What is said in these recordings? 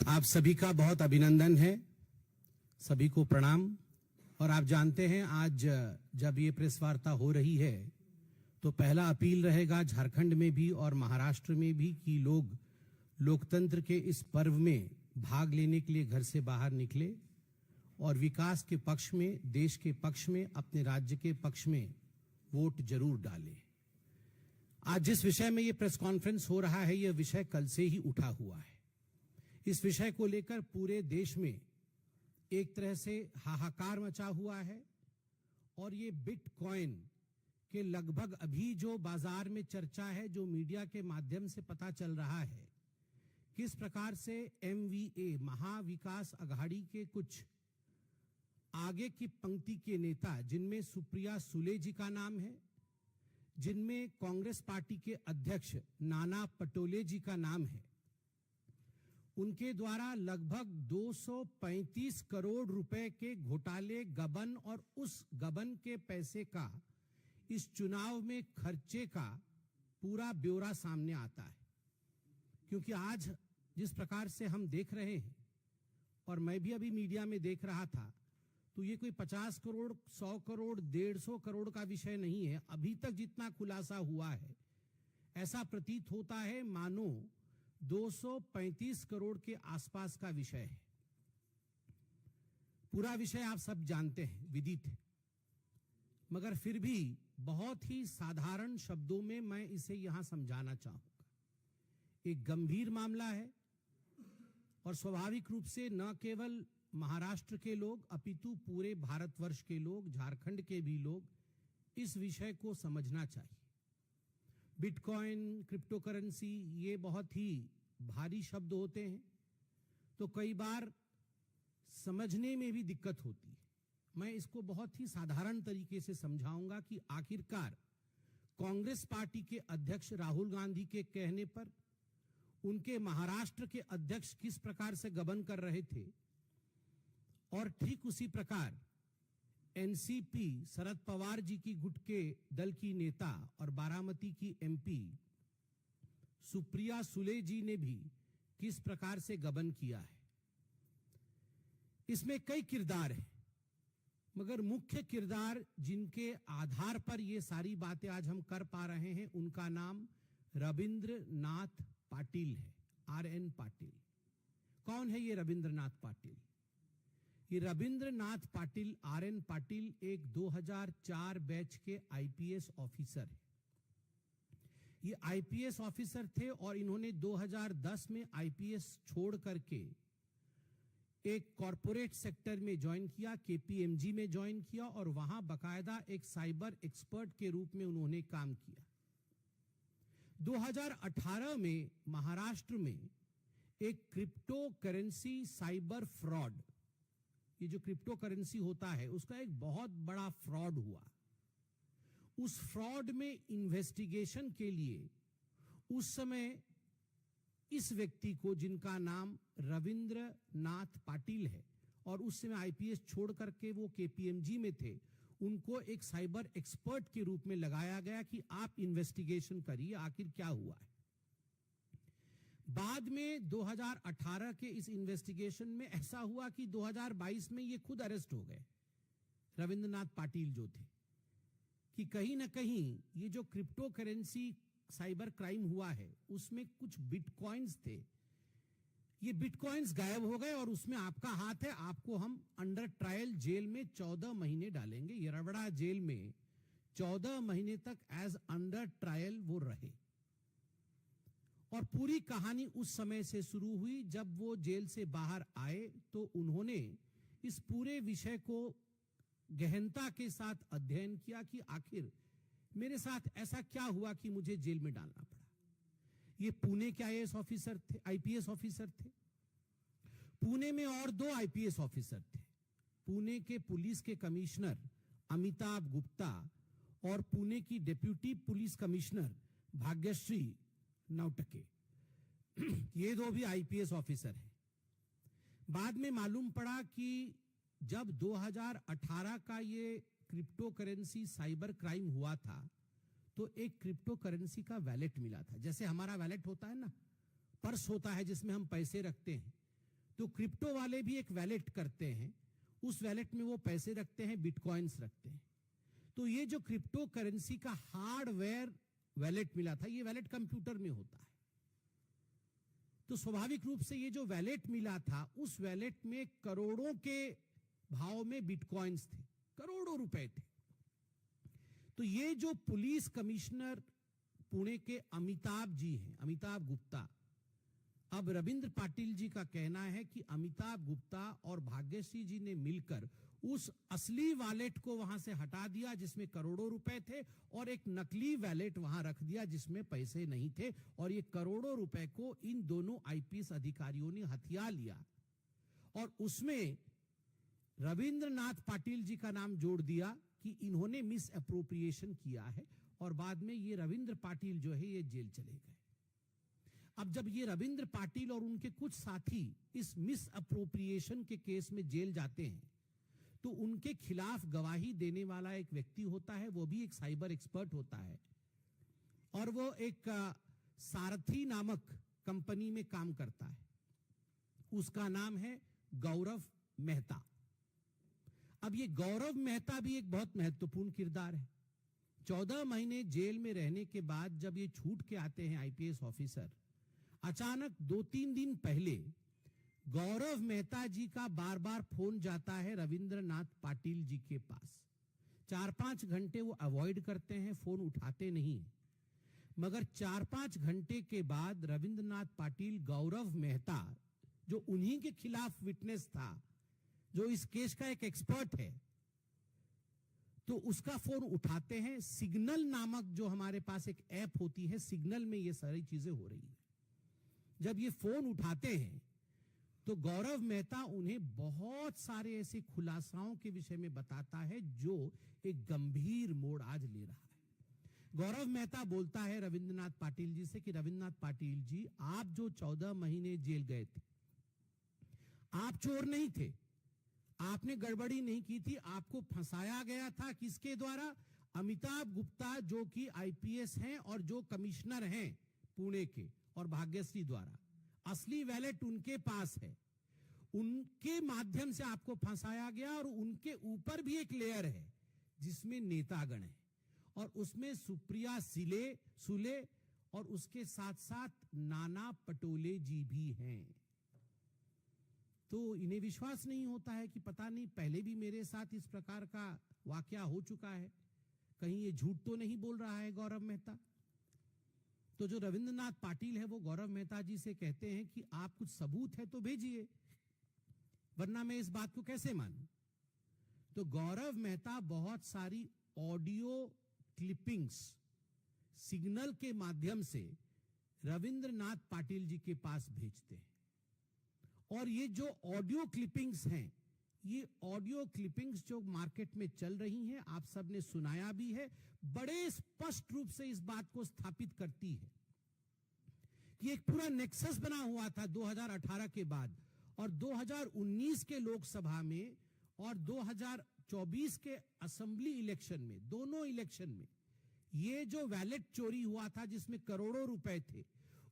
आप सभी का बहुत अभिनंदन है, सभी को प्रणाम। और आप जानते हैं आज जब ये प्रेस वार्ता हो रही है तो पहला अपील रहेगा झारखंड में भी और महाराष्ट्र में भी कि लोग लोकतंत्र के इस पर्व में भाग लेने के लिए घर से बाहर निकले और विकास के पक्ष में, देश के पक्ष में, अपने राज्य के पक्ष में वोट जरूर डालें। आज जिस विषय में ये प्रेस कॉन्फ्रेंस हो रहा है, यह विषय कल से ही उठा हुआ है। इस विषय को लेकर पूरे देश में एक तरह से हाहाकार मचा हुआ है और ये बिटकॉइन के लगभग अभी जो बाजार में चर्चा है, जो मीडिया के माध्यम से पता चल रहा है, किस प्रकार से MVA महाविकास अघाड़ी के कुछ आगे की पंक्ति के नेता, जिनमें सुप्रिया सुले जी का नाम है, जिनमें कांग्रेस पार्टी के अध्यक्ष नाना पटोले जी का नाम है, उनके द्वारा लगभग 235 करोड़ रुपए के घोटाले, गबन और उस गबन के पैसे का इस चुनाव में खर्चे का पूरा ब्यौरा सामने आता है। क्योंकि आज जिस प्रकार से हम देख रहे हैं, और मैं भी अभी मीडिया में देख रहा था, तो ये कोई 50 करोड़, 100 करोड़, 150 करोड़ का विषय नहीं है। अभी तक जितना खुलासा हुआ है, ऐसा प्रतीत होता है मानो 235 करोड़ के आसपास का विषय है। पूरा विषय आप सब जानते हैं, विदित है, मगर फिर भी बहुत ही साधारण शब्दों में मैं इसे यहां समझाना चाहूंगा। एक गंभीर मामला है और स्वाभाविक रूप से न केवल महाराष्ट्र के लोग अपितु पूरे भारतवर्ष के लोग, झारखंड के भी लोग इस विषय को समझना चाहिए। बिटकॉइन, क्रिप्टो करेंसी, ये बहुत ही भारी शब्द होते हैं, तो कई बार समझने में भी दिक्कत होती है। मैं इसको बहुत ही साधारण तरीके से समझाऊंगा कि आखिरकार कांग्रेस पार्टी के अध्यक्ष राहुल गांधी के कहने पर उनके महाराष्ट्र के अध्यक्ष किस प्रकार से गबन कर रहे थे, और ठीक उसी प्रकार एनसीपी शरद पवार जी की गुट के दल की नेता और बारामती की MP सुप्रिया सुले जी ने भी किस प्रकार से गबन किया है। इसमें कई किरदार हैं, मगर मुख्य किरदार जिनके आधार पर ये सारी बातें आज हम कर पा रहे हैं, उनका नाम रविंद्रनाथ पाटिल है, RN पाटिल। कौन है ये रविंद्रनाथ पाटिल? ये रविंद्रनाथ पाटिल, RN पाटिल एक 2004 बैच के IPS ऑफिसर है। ये IPS ऑफिसर थे और इन्होंने 2010 में IPS छोड़ करके एक कॉरपोरेट सेक्टर में ज्वाइन किया, KPMG में ज्वाइन किया और वहां बकायदा एक साइबर एक्सपर्ट के रूप में उन्होंने काम किया। 2018 में महाराष्ट्र में एक क्रिप्टो करेंसी साइबर फ्रॉड, ये जो क्रिप्टो करेंसी होता है उसका एक बहुत बड़ा फ्रॉड हुआ। उस फ्रॉड में इन्वेस्टिगेशन के लिए उस समय इस व्यक्ति को, जिनका नाम रविंद्रनाथ पाटिल है और उस समय IPS छोड़ करके वो KPMG में थे, उनको एक साइबर एक्सपर्ट के रूप में लगाया गया कि आप इन्वेस्टिगेशन करिए आखिर क्या हुआ है। बाद में 2018 के इस इन्वेस्टिगेशन में ऐसा हुआ कि 2022 में ये खुद अरेस्ट हो गए, रविंद्रनाथ पाटिल जो थे, कि कहीं ना कहीं ये जो क्रिप्टो करेंसी साइबर क्राइम हुआ है उसमें कुछ बिटकॉइंस थे, ये बिटकॉइंस गायब हो गए और उसमें आपका हाथ है। आपको हम अंडर ट्रायल जेल में 14 महीने डालेंगे। येरवड़ा जेल में 14 महीने तक एज अंडर ट्रायल वो रहे। और पूरी कहानी उस समय से शुरू हुई। जब वो जेल से बाहर आए तो उन्होंने इस पूरे विषय को गहनता के साथ अध्ययन किया कि आखिर मेरे साथ ऐसा क्या हुआ कि मुझे जेल में डालना पड़ा। ये पुणे के IAS ऑफिसर थे, IPS ऑफिसर थे। पुणे में और 2 IPS ऑफिसर थे, पुणे के पुलिस के कमिश्नर अमिताभ गुप्ता और पुणे की डिप्यूटी पुलिस कमिश्नर भाग्यश्री नौटके। ये 2 भी IPS ऑफिसर हैं। बाद में मालूम पड़ा कि जब 2018 का ये क्रिप्टो करेंसी साइबर क्राइम हुआ था तो एक क्रिप्टो करेंसी का वैलेट मिला था। जैसे हमारा वैलेट होता है ना, पर्स होता है जिसमें हम पैसे रखते हैं, तो क्रिप्टो वाले भी एक वैलेट करते हैं, उस वैलेट में वो पैसे रखते हैं, बिटकॉइंस रखते हैं। तो ये जो क्रिप्टो करेंसी का हार्डवेयर वैलेट मिला था, ये वैलेट कंप्यूटर में होता है। तो स्वाभाविक रूप से ये जो वैलेट मिला था, उस वैलेट में करोड़ों के भाव में बिटकॉइंस थे, करोड़ों रुपए थे। तो ये जो पुलिस कमिश्नर पुणे के अमिताभ जी हैं, अमिताभ गुप्ता, अब रविंद्र पाटिल जी का कहना है कि अमिताभ गुप्ता और भाग्यश्री जी ने मिलकर उस असली वॉलेट को वहां से हटा दिया जिसमें करोड़ों रुपए थे, और एक नकली वॉलेट वहां रख दिया जिसमें पैसे नहीं थे, और ये करोड़ों रुपए को इन दोनों आईपीएस अधिकारियों ने हथिया लिया और उसमें रविंद्रनाथ पाटिल जी का नाम जोड़ दिया कि इन्होंने मिस अप्रोप्रिएशन किया है, और बाद में ये रविंद्र पाटिल जो है ये जेल चले गए। अब जब ये रविंद्र पाटिल और उनके कुछ साथी इस मिस अप्रोप्रिएशन के केस में जेल जाते हैं, तो उनके खिलाफ गवाही देने वाला एक व्यक्ति होता है, वो भी एक साइबर एक्सपर्ट होता है, और वो एक सारथी नामक कंपनी में काम करता है। उसका नाम है गौरव मेहता। अब ये गौरव मेहता भी एक बहुत महत्वपूर्ण किरदार है। 14 महीने जेल में रहने के बाद जब ये छूट के आते हैं आईपीएस ऑफिसर, अचानक 2-3 दिन पहले गौरव मेहता जी का बार बार फोन जाता है रविंद्रनाथ पाटिल जी के पास। 4-5 घंटे वो अवॉइड करते हैं, फोन उठाते नहीं, मगर 4-5 घंटे के बाद रविंद्रनाथ पाटिल गौरव मेहता, जो उन्हीं के खिलाफ विटनेस था, जो इस केस का एक एक्सपर्ट है, तो उसका फोन उठाते हैं। सिग्नल नामक जो हमारे पास एक ऐप होती है, सिग्नल में ये सारी चीजें हो रही है। जब ये फोन उठाते हैं तो गौरव मेहता उन्हें बहुत सारे ऐसे खुलासाओं के विषय में बताता है जो एक गंभीर मोड़ आज ले रहा है। गौरव मेहता बोलता है रविंद्रनाथ पाटिल जी से कि रविंद्रनाथ पाटिल जी, आप जो 14 महीने जेल गए थे, आप चोर नहीं थे, आपने गड़बड़ी नहीं की थी, आपको फंसाया गया था। किसके द्वारा? अमिताभ गुप्ता, जो कि आईपीएस हैं और जो कमिश्नर हैं पुणे के, और भाग्यश्री द्वारा। असली वैलेट उनके पास है, उनके माध्यम से आपको फंसाया गया, और उनके ऊपर भी एक लेयर है जिसमें नेतागण है, और उसमें सुप्रिया सुले और उसके साथ साथ नाना पटोले जी भी हैं। तो इन्हें विश्वास नहीं होता है कि पता नहीं पहले भी मेरे साथ इस प्रकार का वाकया हो चुका है, कहीं ये झूठ तो नहीं बोल रहा है गौरव मेहता। तो जो रविंद्रनाथ पाटिल है वो गौरव मेहता जी से कहते हैं कि आप कुछ सबूत है तो भेजिए, वरना मैं इस बात को कैसे मानूं। तो गौरव मेहता बहुत सारी ऑडियो क्लिपिंग्स सिग्नल के माध्यम से रविंद्रनाथ पाटिल जी के पास भेजते हैं, और ये जो ऑडियो क्लिपिंग्स हैं, ये ऑडियो क्लिपिंग्स जो मार्केट में चल रही हैं, आप सबने सुनाया भी है, बड़े स्पष्ट रूप से इस बात को स्थापित करती है कि एक पूरा नेक्सस बना हुआ था 2018 के बाद, और 2019 के लोकसभा में और 2024 के असेंबली इलेक्शन में, दोनों इलेक्शन में ये जो वैलेट चोरी हुआ था जिसमें करोड़ों रुपए थे,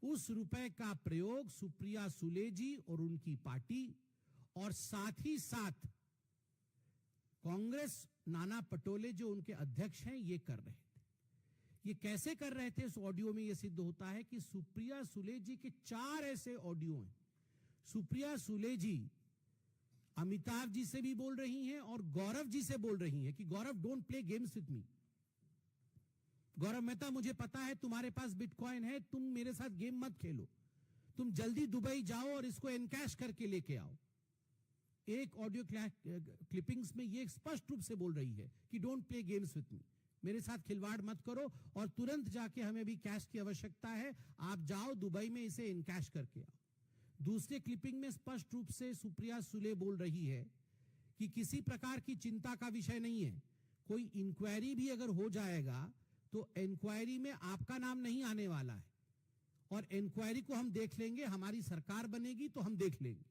उस रुपए का प्रयोग सुप्रिया सुले जी और उनकी पार्टी, और साथ ही साथ कांग्रेस नाना पटोले जो उनके अध्यक्ष हैं, ये कर रहे थे। ये कैसे कर रहे थे? इस ऑडियो में ये सिद्ध होता है कि सुप्रिया सुले जी के 4 ऐसे ऑडियो हैं। सुप्रिया सुले जी अमिताभ जी से भी बोल रही हैं और गौरव जी से बोल रही हैं कि Gaurav, don't play games with me. Gaurav Mehta, मुझे पता है तुम्हारे पास बिटकॉइन है, तुम मेरे साथ गेम मत खेलो, तुम जल्दी दुबई जाओ और इसको एनकैश करके लेके आओ। एक ऑडियो क्लिपिंग्स में ये स्पष्ट रूप से बोल रही है कि डोंट प्ले गेम्स विथ मी, मेरे साथ खिलवाड़ मत करो, और तुरंत जाके हमें भी कैश की आवश्यकता है, आप जाओ दुबई में इसे इनकैश करके आओ। दूसरे क्लिपिंग में स्पष्ट रूप से सुप्रिया सुले बोल रही है कि किसी प्रकार की चिंता का विषय नहीं है, कोई इंक्वायरी भी अगर हो जाएगा तो इंक्वायरी में आपका नाम नहीं आने वाला है, और इंक्वायरी को हम देख लेंगे, हमारी सरकार बनेगी तो हम देख लेंगे,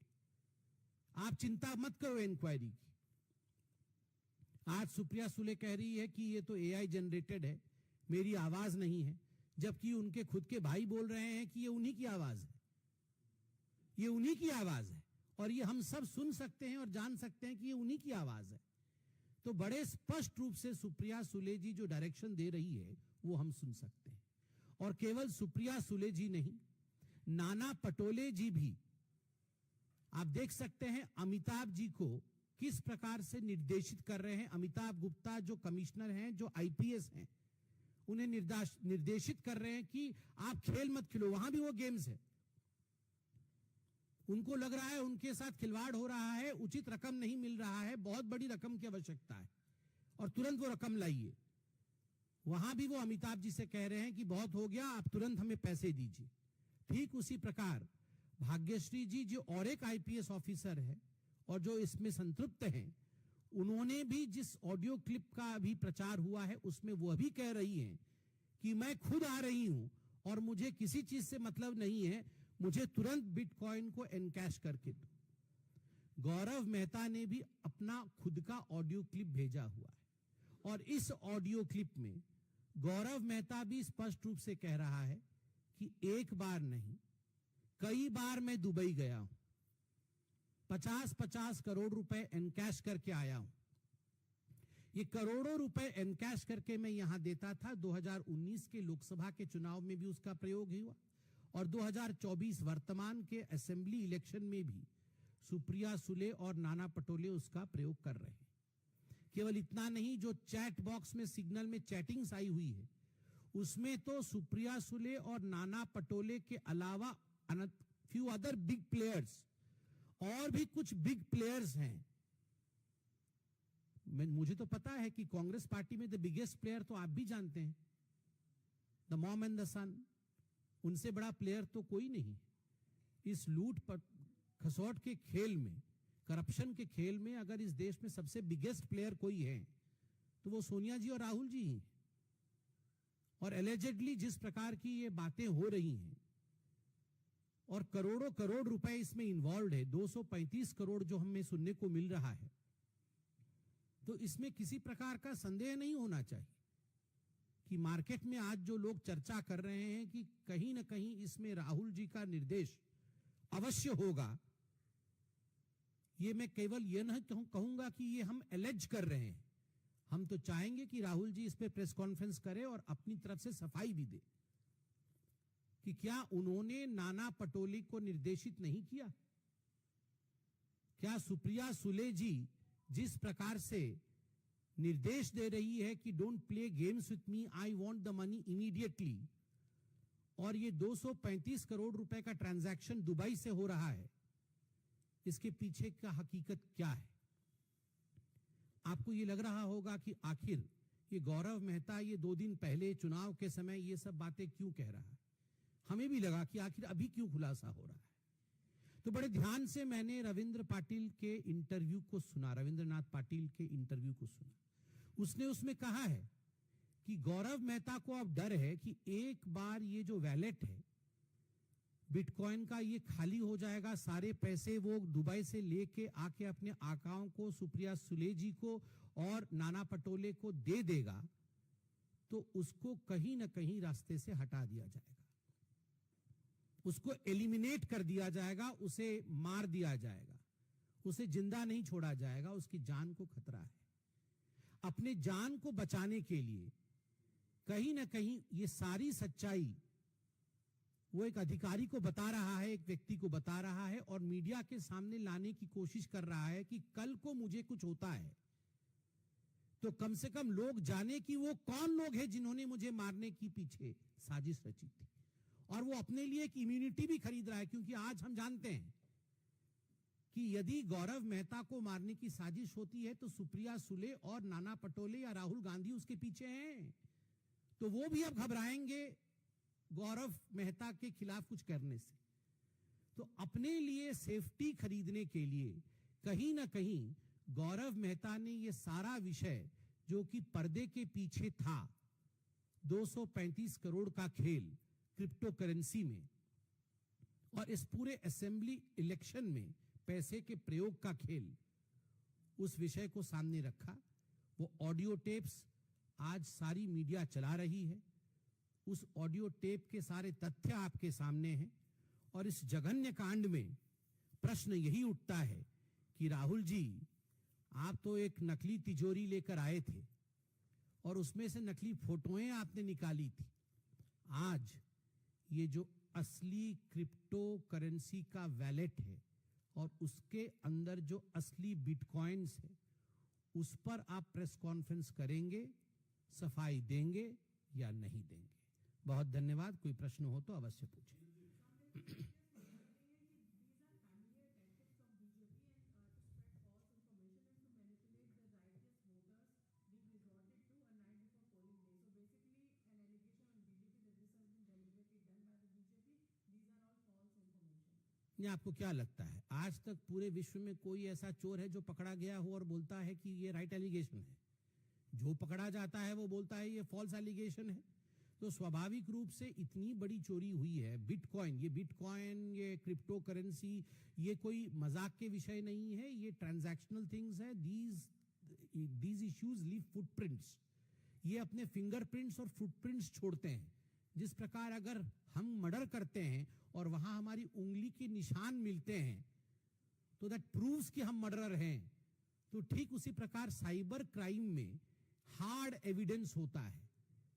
आप चिंता मत करो इंक्वायरी की। आज सुप्रिया सुले कह रही है कि ये तो एआई जनरेटेड है, मेरी आवाज नहीं है, जबकि उनके खुद के भाई बोल रहे हैं कि ये उन्हीं की आवाज है, ये उन्हीं की आवाज है, और ये हम सब सुन सकते हैं और जान सकते हैं कि ये उन्हीं की आवाज है। तो बड़े स्पष्ट रूप से सुप्रिया सुले जी जो डायरेक्शन दे रही है वो हम सुन सकते हैं। और केवल सुप्रिया सुले जी नहीं, नाना पटोले जी भी, आप देख सकते हैं अमिताभ जी को किस प्रकार से निर्देशित कर रहे हैं। अमिताभ गुप्ता जो कमिश्नर हैं, जो आईपीएस हैं, उन्हें निर्देशित कर रहे हैं कि आप खेल मत खिलो, वहां भी वो गेम्स है। उनको लग रहा है उनके साथ खिलवाड़ हो रहा है, उचित रकम नहीं मिल रहा है, बहुत बड़ी रकम की आवश्यकता है और तुरंत वो रकम लाइए। वहां भी वो अमिताभ जी से कह रहे हैं कि बहुत हो गया, आप तुरंत हमें पैसे दीजिए। ठीक उसी प्रकार भाग्यश्री जी जो और एक आईपीएस ऑफिसर है और जो इसमें संतृप्त हैं, उन्होंने भी जिस ऑडियो क्लिप का अभी प्रचार हुआ है उसमें वो भी कह रही हैं कि मैं खुद आ रही हूं और मुझे किसी चीज से मतलब नहीं है, मुझे तुरंत बिटकॉइन को एनकैश करके दो। गौरव मेहता ने भी अपना खुद का ऑडियो क्लिप भेजा हुआ है और इस ऑडियो क्लिप में गौरव मेहता भी स्पष्ट रूप से कह रहा है कि एक बार नहीं, कई बार मैं दुबई गया हूं, 50-50 करोड़ रुपए एनकैश करके आया हूं। ये करोड़ों रुपए एनकैश करके मैं यहां देता था। 2019 के लोकसभा के चुनाव में भी उसका प्रयोग हुआ और 2024 वर्तमान के असेंबली इलेक्शन में भी सुप्रिया सुले और नाना पटोले उसका प्रयोग कर रहे हैं। केवल इतना नहीं, जो चैट बॉक्स में सिग्नल में चैटिंग्स आई हुई है उसमें तो सुप्रिया सुले और नाना पटोले के अलावा फ्यू अदर बिग प्लेयर्स, और भी कुछ बिग प्लेयर्स हैं। मुझे तो पता है कि कांग्रेस पार्टी में द बिगेस्ट प्लेयर तो आप भी जानते हैं, द मॉम एंड द सन। उनसे बड़ा प्लेयर तो कोई नहीं। इस लूट खसोट के खेल में, करप्शन के खेल में अगर इस देश में सबसे बिगेस्ट प्लेयर कोई है तो वो सोनिया जी और राहुल जी हैं। और एलिजेडली जिस प्रकार की ये बातें हो रही हैं और करोड़ों करोड़ रुपए इसमें इन्वॉल्व है, 235 करोड़ जो हमें सुनने को मिल रहा है, तो इसमें किसी प्रकार का संदेह नहीं होना चाहिए कि मार्केट में आज जो लोग चर्चा कर रहे हैं कि कहीं ना कहीं इसमें राहुल जी का निर्देश अवश्य होगा। ये मैं केवल यह नहीं कहूंगा कि ये हम एलेज कर रहे हैं, हम तो चाहेंगे कि राहुल जी इस पे प्रेस कॉन्फ्रेंस करें और अपनी तरफ से सफाई भी दे कि क्या उन्होंने नाना पटोले को निर्देशित नहीं किया। क्या सुप्रिया सुले जी जिस प्रकार से निर्देश दे रही है कि don't play games with me, I want the money immediately, और ये 235 करोड़ रुपए का ट्रांजैक्शन दुबई से हो रहा है, इसके पीछे का हकीकत क्या है। आपको ये लग रहा होगा कि आखिर ये गौरव मेहता ये 2 दिन पहले चुनाव के समय ये सब बातें क्यों कह रहा है। हमें भी लगा कि आखिर अभी क्यों खुलासा हो रहा है। तो बड़े ध्यान से मैंने रविंद्र पाटिल के इंटरव्यू को सुना, रविंद्रनाथ पाटिल के इंटरव्यू को सुना। उसने उसमें कहा है कि गौरव मेहता को अब डर है कि एक बार ये जो वैलेट है बिटकॉइन का ये खाली हो जाएगा, सारे पैसे वो दुबई से लेके आके अपने आकाओं को, सुप्रिया सुले जी को और नाना पटोले को दे देगा, तो उसको कहीं ना कहीं रास्ते से हटा दिया जाएगा, उसको एलिमिनेट कर दिया जाएगा, उसे मार दिया जाएगा, उसे जिंदा नहीं छोड़ा जाएगा, उसकी जान को खतरा है। अपने जान को बचाने के लिए कहीं ना कहीं ये सारी सच्चाई वो एक अधिकारी को बता रहा है, एक व्यक्ति को बता रहा है और मीडिया के सामने लाने की कोशिश कर रहा है कि कल को मुझे कुछ होता है तो कम से कम लोग जाने कि वो कौन लोग हैं जिन्होंने मुझे मारने की पीछे साजिश रची थी। और वो अपने लिए एक इम्यूनिटी भी खरीद रहा है, क्योंकि आज हम जानते हैं कि यदि गौरव मेहता को मारने की साजिश होती है तो सुप्रिया सुले और नाना पटोले या राहुल गांधी उसके पीछे हैं, तो वो भी अब घबराएंगे गौरव मेहता के खिलाफ कुछ करने से। तो अपने लिए सेफ्टी खरीदने के लिए कहीं ना कहीं गौरव मेहता ने यह सारा विषय जो कि पर्दे के पीछे था, 235 करोड़ का खेल क्रिप्टो करेंसी में और इस पूरे असेंबली इलेक्शन में पैसे के प्रयोग का खेल, उस विषय को सामने रखा। वो ऑडियो टेप्स आज सारी मीडिया चला रही है, उस ऑडियो टेप के सारे तथ्य आपके सामने हैं और इस जघन्य कांड में प्रश्न यही उठता है कि राहुल जी, आप तो एक नकली तिजोरी लेकर आए थे और उसमें से नकली फोटोएं आपने निकाली थी। आज ये जो असली क्रिप्टो करेंसी का वैलेट है और उसके अंदर जो असली बिटकॉइंस है, उस पर आप प्रेस कॉन्फ्रेंस करेंगे, सफाई देंगे या नहीं देंगे? बहुत धन्यवाद। कोई प्रश्न हो तो अवश्य पूछें। नहीं, आपको क्या लगता है आज तक पूरे विश्व में कोई ऐसा चोर है जो पकड़ा गया हो और बोलता है कि ये राइट एलिगेशन है? जो पकड़ा जाता है वो बोलता है ये फॉल्स एलिगेशन है। तो स्वाभाविक रूप से इतनी बड़ी चोरी हुई है। बिटकॉइन, ये क्रिप्टो करेंसी, ये कोई मजाक के विषय नहीं है, ये ट्रांजैक्शनल थिंग्स है। These issues leave footprints. ये अपने फिंगरप्रिंट्स और फुटप्रिंट्स छोड़ते हैं। जिस प्रकार अगर हम मर्डर करते हैं और वहां हमारी उंगली के निशान मिलते हैं तो दैट प्रूव्स कि हम मर्डरर हैं, तो ठीक उसी प्रकार साइबर क्राइम में हार्ड एविडेंस होता है।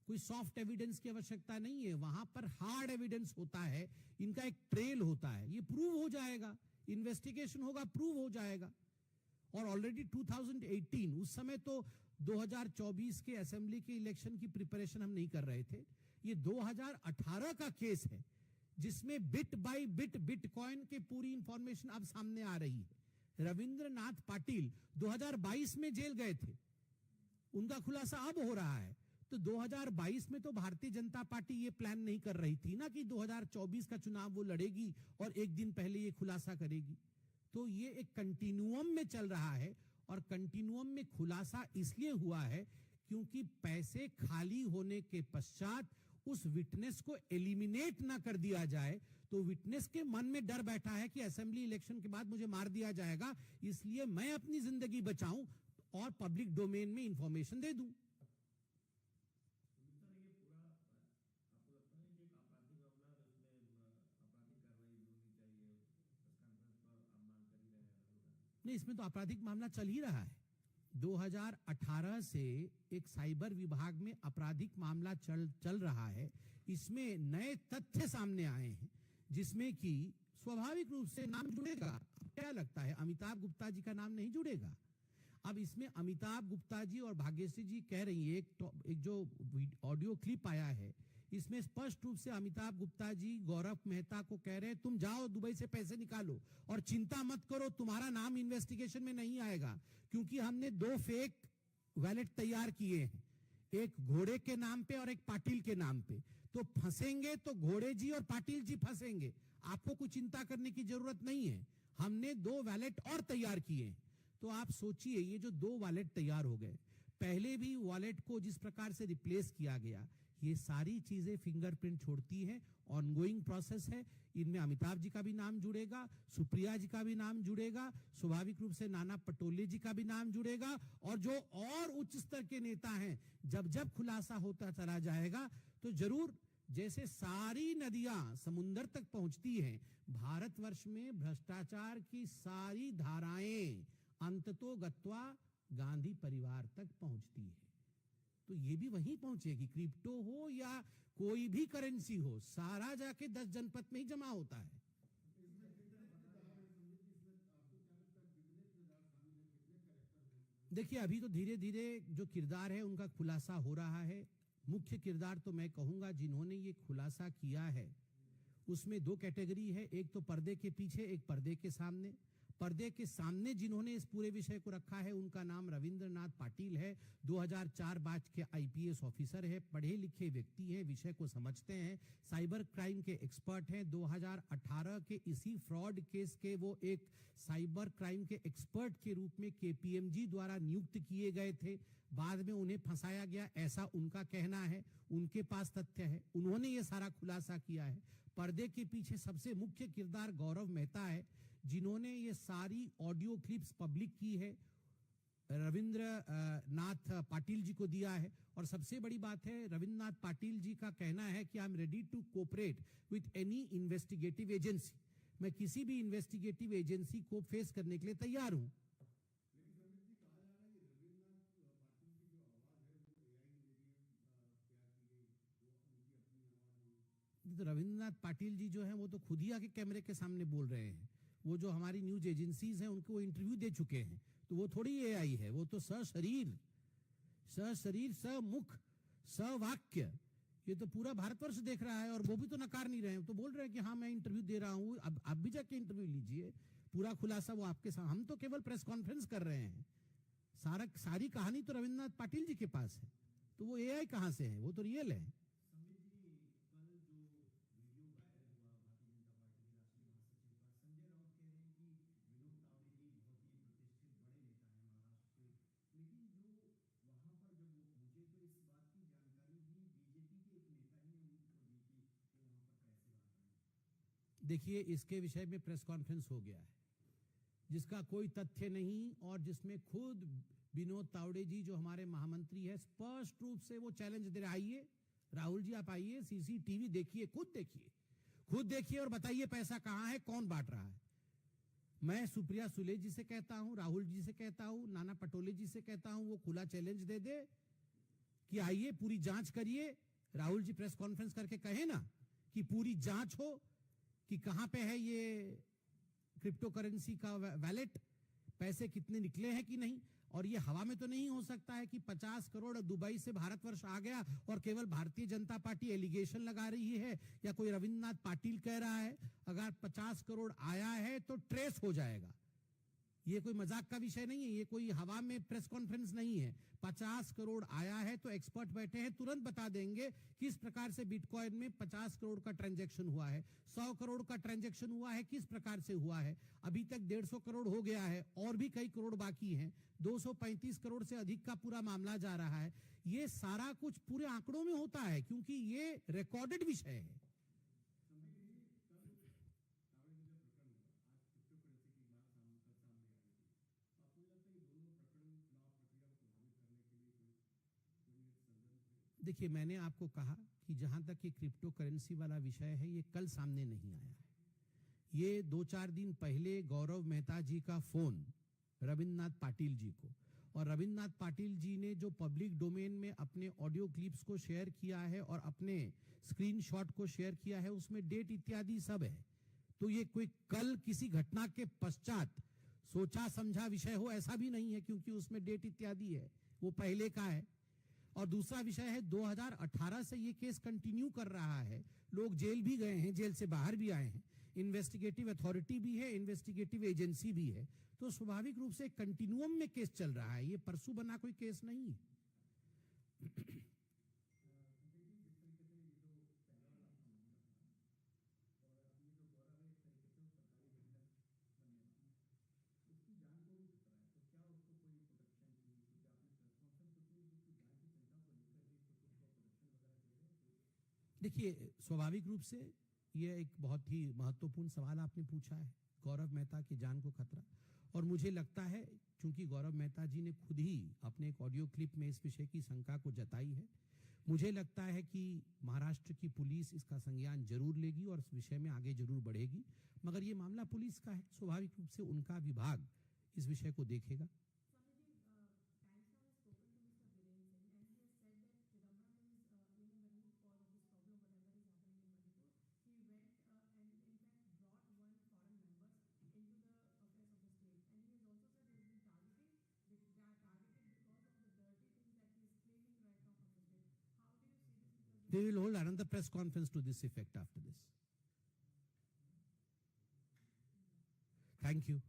कोई सॉफ्ट एविडेंस की आवश्यकता नहीं है, वहां पर हार्ड एविडेंस होता है। इनका एक ट्रेल होता है, ये प्रूव हो जाएगा, इन्वेस्टिगेशन होगा, प्रूव हो जाएगा। और ऑलरेडी 2018, उस समय तो 2024 के असेंबली के इलेक्शन की प्रिपरेशन हम नहीं कर रहे थे। ये 2018 का केस है जिसमें बिट बाय बिट बिटकॉइन की पूरी इंफॉर्मेशन अब सामने आ रही है। रविंद्रनाथ पाटिल 2022 में जेल गए थे, उनका खुलासा अब हो रहा है। तो 2022 में तो भारतीय जनता पार्टी ये प्लान नहीं कर रही थी ना कि 2024 का चुनाव वो लड़ेगी और एक दिन पहले ये खुलासा करेगी। तो ये एक कंटिन्यूअम में चल रहा है और कंटिन्यूअम में खुलासा इसलिए हुआ है क्योंकि पैसे खाली होने के पश्चात उस विटनेस को एलिमिनेट ना कर दिया जाए। तो विटनेस के मन में डर बैठा है कि असेंबली इलेक्शन के बाद मुझे मार दिया जाएगा, इसलिए मैं अपनी जिंदगी बचाऊं और पब्लिक डोमेन में इंफॉर्मेशन दे दूं। नहीं, इसमें तो आपराधिक मामला चल ही रहा है। 2018 से एक साइबर विभाग में आपराधिक मामला चल रहा है। इसमें नए तथ्य सामने आए हैं जिसमें कि स्वाभाविक रूप से नाम जुड़ेगा। क्या लगता है अमिताभ गुप्ता जी का नाम नहीं जुड़ेगा? अब इसमें अमिताभ गुप्ता जी और भाग्यश्री जी कह रही है, एक जो ऑडियो क्लिप आया है इसमें स्पष्ट रूप से अमिताभ गुप्ता जी गौरव मेहता को कह रहे हैं तुम जाओ दुबई से पैसे निकालो और चिंता मत करो, तुम्हारा नाम इन्वेस्टिगेशन में नहीं आएगा, क्योंकि हमने 2 फेक वैलेट तैयार किए हैं, एक घोड़े के नाम पे और एक पाटिल के नाम पे। तो फंसेंगे तो घोड़े जी और पाटिल जी फंसेंगे, आपको कुछ चिंता करने की जरूरत नहीं है। हमने 2 वैलेट और तैयार किए हैं। तो आप सोचिए, ये जो 2 वॉलेट तैयार हो गए, पहले भी वॉलेट को जिस प्रकार से रिप्लेस किया गया, ये सारी चीजें फिंगरप्रिंट छोड़ती हैं। ऑनगोइंग प्रोसेस है। इनमें अमिताभ जी का भी नाम जुड़ेगा, सुप्रिया जी का भी नाम जुड़ेगा, स्वाभाविक रूप से नाना पटोले जी का भी नाम जुड़ेगा, और जो और उच्च स्तर के नेता हैं, जब जब खुलासा होता चला जाएगा तो जरूर, जैसे सारी नदियां समुद्र तक पहुंचती हैं, भारतवर्ष में भ्रष्टाचार की सारी धाराएं अंततो गत्वा गांधी परिवार तक पहुंचती है। तो ये भी वहीं पहुंचेगी, क्रिप्टो हो या कोई भी करेंसी हो, सारा जाके 10 जनपद में ही जमा होता है। देखिए, अभी तो धीरे धीरे जो किरदार है उनका खुलासा हो रहा है। मुख्य किरदार तो मैं कहूंगा जिन्होंने ये खुलासा किया है उसमें 2 कैटेगरी है, एक तो पर्दे के पीछे, एक पर्दे के सामने। पर्दे के सामने जिन्होंने इस पूरे विषय को रखा है उनका नाम रविंद्रनाथ पाटिल है। 2004 बैच के आईपीएस ऑफिसर है, पढ़े लिखे व्यक्ति हैं, विषय को समझते हैं, साइबर क्राइम के एक्सपर्ट हैं। 2018 के इसी फ्रॉड केस के वो एक साइबर क्राइम के एक्सपर्ट के रूप में केपीएमजी द्वारा नियुक्त किए गए थे, बाद में उन्हें फंसाया गया, ऐसा उनका कहना है। उनके पास तथ्य है, उन्होंने ये सारा खुलासा किया है। पर्दे के पीछे सबसे मुख्य किरदार गौरव मेहता है, जिन्होंने ये सारी ऑडियो क्लिप्स पब्लिक की है, रविंद्रनाथ पाटिल जी को दिया है। और सबसे बड़ी बात है, रविंद्रनाथ पाटिल जी का कहना है कि I am ready to cooperate with any investigative agency. मैं किसी भी इन्वेस्टिगेटिव एजेंसी को फेस करने के लिए तैयार हूं। तो रविंद्रनाथ पाटिल जी जो हैं वो तो खुद ही आके कैमरे के सामने बोल रहे हैं। वो जो हमारी न्यूज एजेंसीज हैं उनको इंटरव्यू दे चुके हैं, तो वो थोड़ी एआई है, वो तो सशरीर समुख सवाक्य, ये तो पूरा भारतवर्ष देख रहा है और वो भी तो नकार नहीं रहे हैं, तो बोल रहे हैं कि हाँ मैं इंटरव्यू दे रहा हूं। अब आप भी जाके इंटरव्यू लीजिए, पूरा खुलासा वो आपके साथ। हम तो केवल प्रेस कॉन्फ्रेंस कर रहे हैं, सारी कहानी तो रविंद्रनाथ पाटिल जी के पास है, तो वो एआई कहां से है, वो तो रियल है। देखिए, इसके विषय में प्रेस कॉन्फ्रेंस हो गया है जिसका कोई तथ्य नहीं और जिसमें खुद विनोद तावड़े जी जो हमारे महामंत्री है स्पष्ट रूप से वो चैलेंज दे रहे। आइए राहुल जी, आप आइए, सीसीटीवी देखिए, खुद देखिए और बताइए पैसा कहां है, कौन बांट रहा है। मैं सुप्रिया सुले जी से कहता हूं, राहुल जी से कहता हूं, नाना पटोले जी से कहता हूं, वो खुला चैलेंज दे दे कि आइए पूरी जांच करिए। राहुल जी प्रेस कॉन्फ्रेंस करके कहे ना कि पूरी जांच हो कि कहां पे है ये क्रिप्टो करेंसी का वैलेट, पैसे कितने निकले हैं कि नहीं। और ये हवा में तो नहीं हो सकता है कि 50 करोड़ दुबई से भारतवर्ष आ गया और केवल भारतीय जनता पार्टी एलिगेशन लगा रही है या कोई रविंद्रनाथ पाटिल कह रहा है। अगर 50 करोड़ आया है तो ट्रेस हो जाएगा। ये कोई मजाक का विषय नहीं है, ये कोई हवा में प्रेस कॉन्फ्रेंस नहीं है। 50 करोड़ आया है तो एक्सपर्ट बैठे हैं, तुरंत बता देंगे किस प्रकार से बिटकॉइन में 50 करोड़ का ट्रांजैक्शन हुआ है, 100 करोड़ का ट्रांजैक्शन हुआ है, किस प्रकार से हुआ है। अभी तक 150 करोड़ हो गया है और भी कई करोड़ बाकी हैं। 235 करोड़ से अधिक का पूरा मामला जा रहा है। ये सारा कुछ पूरे आंकड़ों में होता है क्योंकि ये रिकॉर्डेड विषय है। देखिए, मैंने आपको कहा कि जहां तक ये क्रिप्टो करेंसी वाला विषय है ये कल सामने नहीं आया है। ये 2-4 दिन पहले गौरव मेहता जी का फोन रविंद्रनाथ पाटिल जी को, और रविंद्रनाथ पाटिल जी ने जो पब्लिक डोमेन में अपने ऑडियो क्लिप्स को शेयर किया है और अपने स्क्रीनशॉट को शेयर किया है, उसमें डेट इत्यादि सब है। तो ये कोई कल किसी घटना के पश्चात सोचा समझा विषय हो ऐसा भी नहीं है, क्योंकि उसमें डेट इत्यादि है, वो पहले का है। और दूसरा विषय है 2018 से ये केस कंटिन्यू कर रहा है, लोग जेल भी गए हैं, जेल से बाहर भी आए हैं, इन्वेस्टिगेटिव अथॉरिटी भी है, इन्वेस्टिगेटिव एजेंसी भी है, तो स्वाभाविक रूप से कंटिन्यूअम में केस चल रहा है, ये परसों बना कोई केस नहीं है। देखिए, स्वाभाविक रूप से यह एक बहुत ही महत्वपूर्ण सवाल आपने पूछा है। गौरव मेहता की जान को खतरा, और मुझे लगता है क्योंकि गौरव मेहता जी ने खुद ही अपने एक ऑडियो क्लिप में इस विषय की शंका को जताई है, मुझे लगता है कि महाराष्ट्र की पुलिस इसका संज्ञान जरूर लेगी और इस विषय में आगे जरूर बढ़ेगी। मगर ये मामला पुलिस का है, स्वाभाविक रूप से उनका विभाग इस विषय को देखेगा। We will hold another press conference to this effect after this. Thank you.